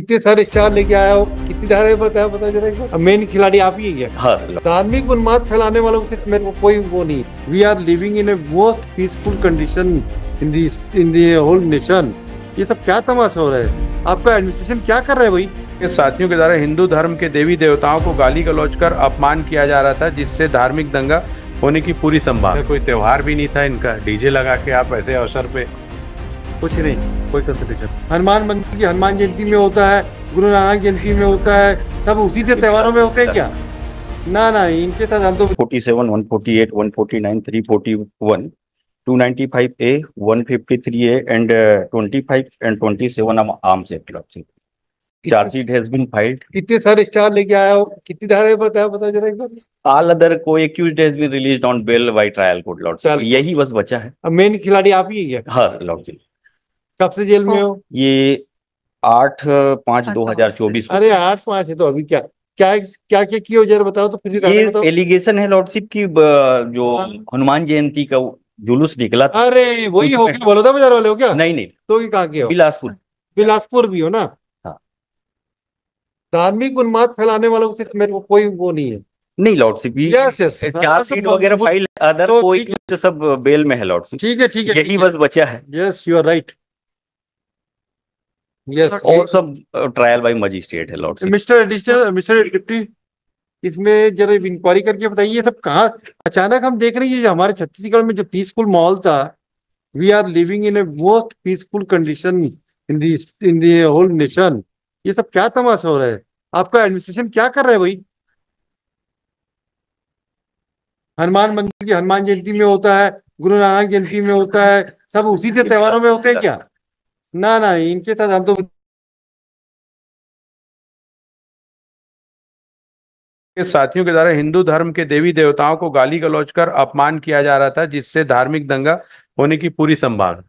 कितने सारे स्टार लेके आया हो, कितनी धारे बताया बता जरा एक बार। मेन खिलाड़ी आप ही है। हाँ धार्मिक उन्माद फैलाने वालों से मेरे को कोई वो नहीं। We are living in a most peaceful condition in the whole nation. ये सब क्या तमाशा हो रहा है? आपका एडमिनिस्ट्रेशन क्या कर रहा है भाई? के साथियों के द्वारा हिंदू धर्म के देवी देवताओं को गाली गलौज कर अपमान किया जा रहा था, जिससे धार्मिक दंगा होने की पूरी संभावना। कोई त्योहार भी नहीं था इनका, डीजे लगा के आप ऐसे अवसर पे कुछ नहीं, कोई कंसंट्रेशन। हनुमान मंदिर की हनुमान जयंती में होता है, गुरु नानक जयंती में होता है, सब उसी के त्योहारों में होते हैं क्या? ना इनके साथ हम तो 47, 148, 149, 341, 295A, 153A and 25 and 27 of arms epilepsy. Charge sheet has been filed. कितने सारे स्टार लेके आया हो, कितनी धारे बताया बता जरा एक बार। All other co-accused has been released on bail by trial court, Lord sir. यही बस बचा है। अब मेन खिलाड़ी आप ही है। हाँ लॉर्ड जी। कब से जेल में हो? ये 8/5/2024। अरे 8/5 है तो अभी क्या क्या क्या क्या किया जरा बताओ तो फिर ये एलिगेशन है लॉर्डशिप की, जो हनुमान जयंती का जुलूस निकला था। अरे वही हो क्या, बड़ौदा बाजार वाले हो क्या? नहीं तो ये कहाँ के हो? बिलासपुर भी हो ना? हाँ। धार्मिक उन्माद फैलाने वालों से मेरे को कोई वो नहीं है। नहीं लॉर्डशिप, चार्जशीट वगैरह फाइल अदर तो कोई सब बेल में है लॉर्डशिप। ठीक है यही बस बचा है। Yes you are right. Yes और सब ट्रायल बाय मजिस्ट्रेट है लॉर्डशिप। मिस्टर डिप्टी, इसमें जरा इंक्वायरी करके बताइए ये सब कहाँ अचानक हम देख रहे हैं। जो हमारे छत्तीसगढ़ में जो पीसफुल माहौल था, we are living in a most peaceful condition in the whole nation. ये सब क्या तमाशा हो रहा है? आपका एडमिनिस्ट्रेशन क्या कर रहा है भाई? हनुमान मंदिर की हनुमान जयंती में होता है, गुरु नानक जयंती में होता है, सब उसी के त्योहारों में होते हैं क्या? ना इनके साथ हम तो के साथियों के द्वारा हिंदू धर्म के देवी देवताओं को गाली गलौज कर अपमान किया जा रहा था, जिससे धार्मिक दंगा होने की पूरी संभावना।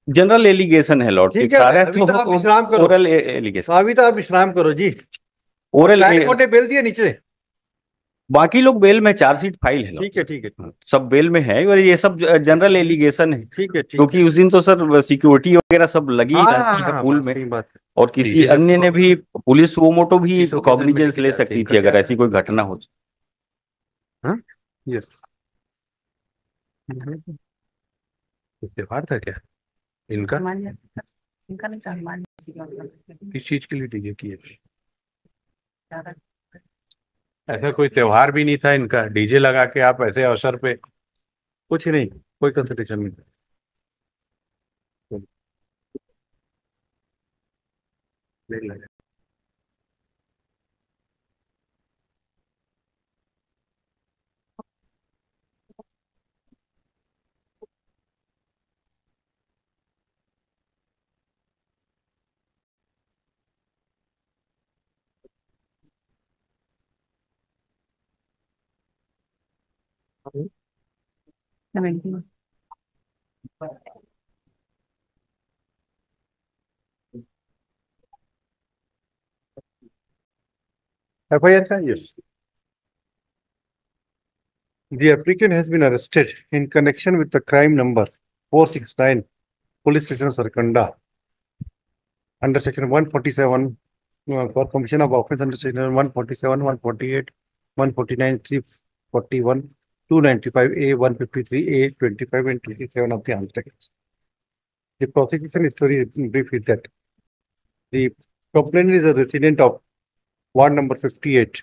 जनरल एलिगेशन है लॉर्ड। ठीक है, अभी तो आप विश्राम करो। Oral allegation. अभी तो आप विश्राम करो जी। ओरल कोर्ट ने बेल दिया नीचे। बाकी लोग बेल में, चार्जशीट फाइल है। ठीक है सब बेल में है और ये सब जनरल एलिगेशन है। ठीक है क्योंकि उस दिन तो सर सिक्योरिटी वगैरह सब लगी रहती है पूल में। बात है। और किसी अन्य ने भी, पुलिस वो मोटो भी कॉग्निजेंस ले सकती थी अगर ऐसी कोई घटना हो। यस, त्योहार था क्या इनका? किस चीज के लिए डीजे किए थे? ऐसा कोई त्योहार भी नहीं था इनका, डीजे लगा के आप ऐसे अवसर पे कुछ नहीं, कोई कंसंट्रेशन नहीं। FIR का? Yes. The applicant has been arrested in connection with the crime number 469, Police Station Sarkanda, under section 147 for commission of offence under section 147, 148, 149, 341, 295A, 153A, 25 and 27 of the arms act. The prosecution story brief is that the complainant is a resident of Ward number 58.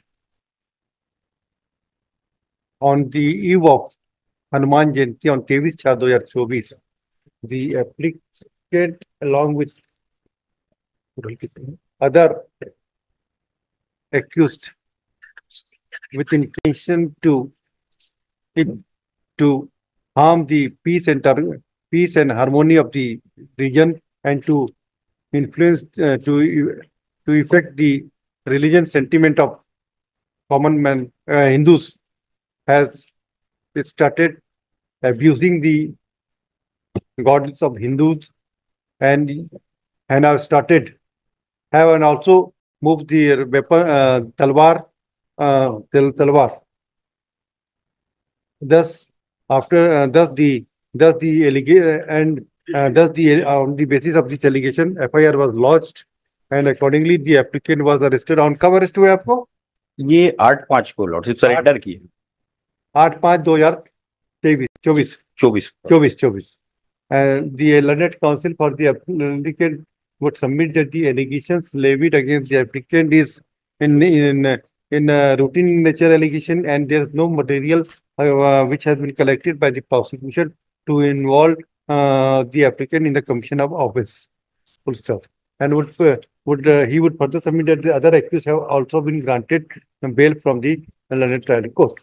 On the eve of Hanuman Jayanti on 23/4/2024, the applicant along with other accused with intention to harm the peace and harmony of the region and to influence to affect the religious sentiment of common man Hindus, has started abusing the gods of Hindus and have also moved the weapon talwar. Thus the allegation and on the basis of this allegation, FIR was lodged and accordingly the applicant was arrested. On कब arrest हुए आपको? ये 8/5 को lordship surrender की 8/5/2023 24 24 24. And the learned counsel for the applicant would submit that the allegations levied against the applicant is in routine nature allegation, and there is no material which has been collected by the prosecution to involve the applicant in the commission of offense. Full stop. And he would further submit that the other accused have also been granted bail from the learned trial court,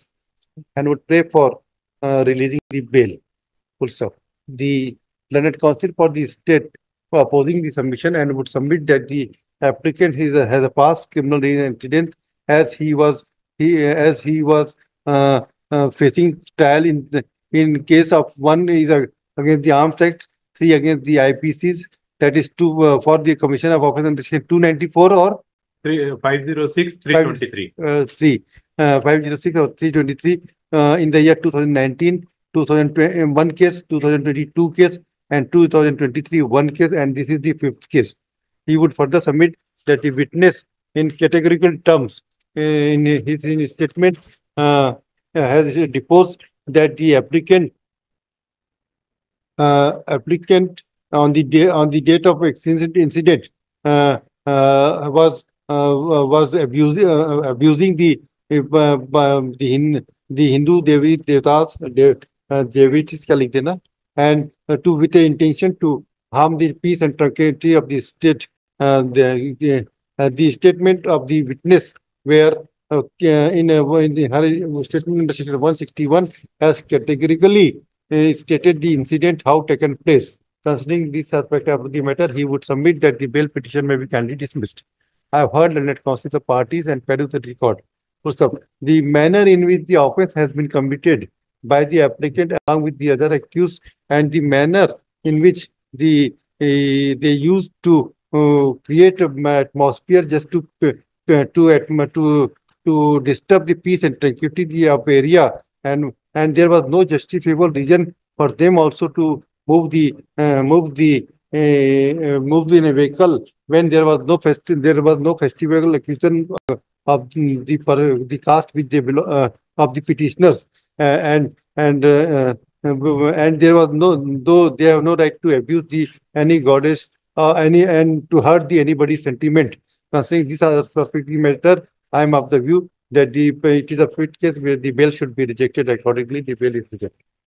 and would pray for releasing the bail. Full stop. The learned counsel for the state for opposing the submission and would submit that the applicant has a past criminal incident, as he was facing trial in case of one is against the Arms Act, 3 against the IPCs, that is 2 for the commission of offence under section 294 or 506 323. 506 or 323 in the year 2019, 2021 case, 2022 case, and 2023 one case, and this is the 5th case. He would further submit that the witness in categorical terms in his statement has deposed that the applicant on the date of incident was abusing the Hindu Devi Devatas, Devitis क्या लिखते ना, and with the intention to harm the peace and tranquility of the state. The statement of the witness where in her statement under section 161 has categorically stated the incident how taken place. Considering this aspect of the matter, he would submit that the bail petition may be kindly dismissed. I have heard learned counsel of parties and perused the record. First of, the manner in which the offence has been committed by the applicant along with the other accused, and the manner in which they used to create an atmosphere just to disturb the peace and tranquility of area, and there was no justifiable reason for them also to move in a vehicle when there was no festival occasion of the caste which they belong of the petitioners, and there was though they have no right to abuse any goddess and to hurt anybody's sentiment. Considering this as a specific matter, I am of the view that it is a fit case where the bail should be rejected. Accordingly, the bail is rejected.